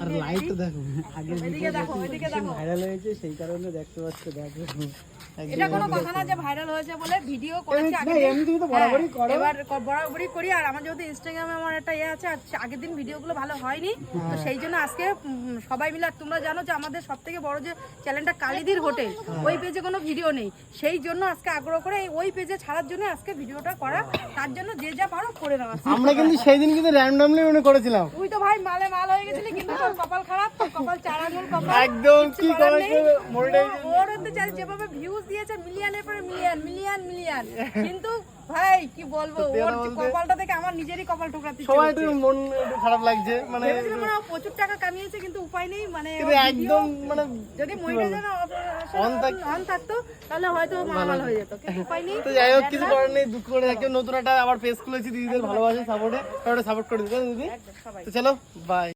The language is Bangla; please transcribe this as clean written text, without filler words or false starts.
আর লাইট দেখো আগে ভাইরাল হয়েছে সেই কারণে দেখতে পাচ্ছ। দেখো এটা কোনো কথা না যে ভাইরাল হয়েছে বলে ভিডিও করেছি আগে এমনি তো বরাবরই করো। এবার বরাবরই করি। আর আমার যেহেতু ইনস্টাগ্রামে আমার একটা আছে, আর আগের দিন ভিডিওগুলো ভালো হয়নি, তো সেই জন্য আজকে সবাই মিলে, তোমরা জানো যে আমাদের সবথেকে বড় যে চ্যানেলটা কালিদির হোটেল, ওই পেজে কোনো ভিডিও নেই, সেই জন্য আজকে আগ্রহ করে ওই পেজে ছাড়ার জন্য আজকে ভিডিওটা করা। তার জন্য যে যা পারো করে নাও। আমরা কিন্তু সেই দিন কিন্তু র্যান্ডমলি মনে করেছিলাম। তুই তো ভাই মালে মাল হয়ে গেছিলি, কিন্তু তোর কপাল খারাপ, তোর কপাল চারানুর কপাল একদম কি করেছে ওর হতে চাই যেভাবে ভিউজ দিয়েছে মিলিয়নের পরে মিলিয়ন, কিন্তু ভাই কি বলবো, ওর কপালটা থেকে আমার নিজেরই কপাল ঠোকরাতে সবাই একটু মন একটু খারাপ লাগছে। মানে প্রচুর টাকা কামিয়েছে, কিন্তু উপায় নেই। মানে একদম মানে যদি মনিটাইজেশন অন থাকতো তাহলে হয়তো মালামাল হয়ে যেত, কিন্তু উপায় নেই। তো যাই হোক, কিছু করার নেই, দুঃখ করে থাকি। নতুন একটা আবার পেজ খুলেছি দিদিদের ভালোবাসা সাপোর্টে, সাপোর্ট করে দিদি। তো চলো বাই।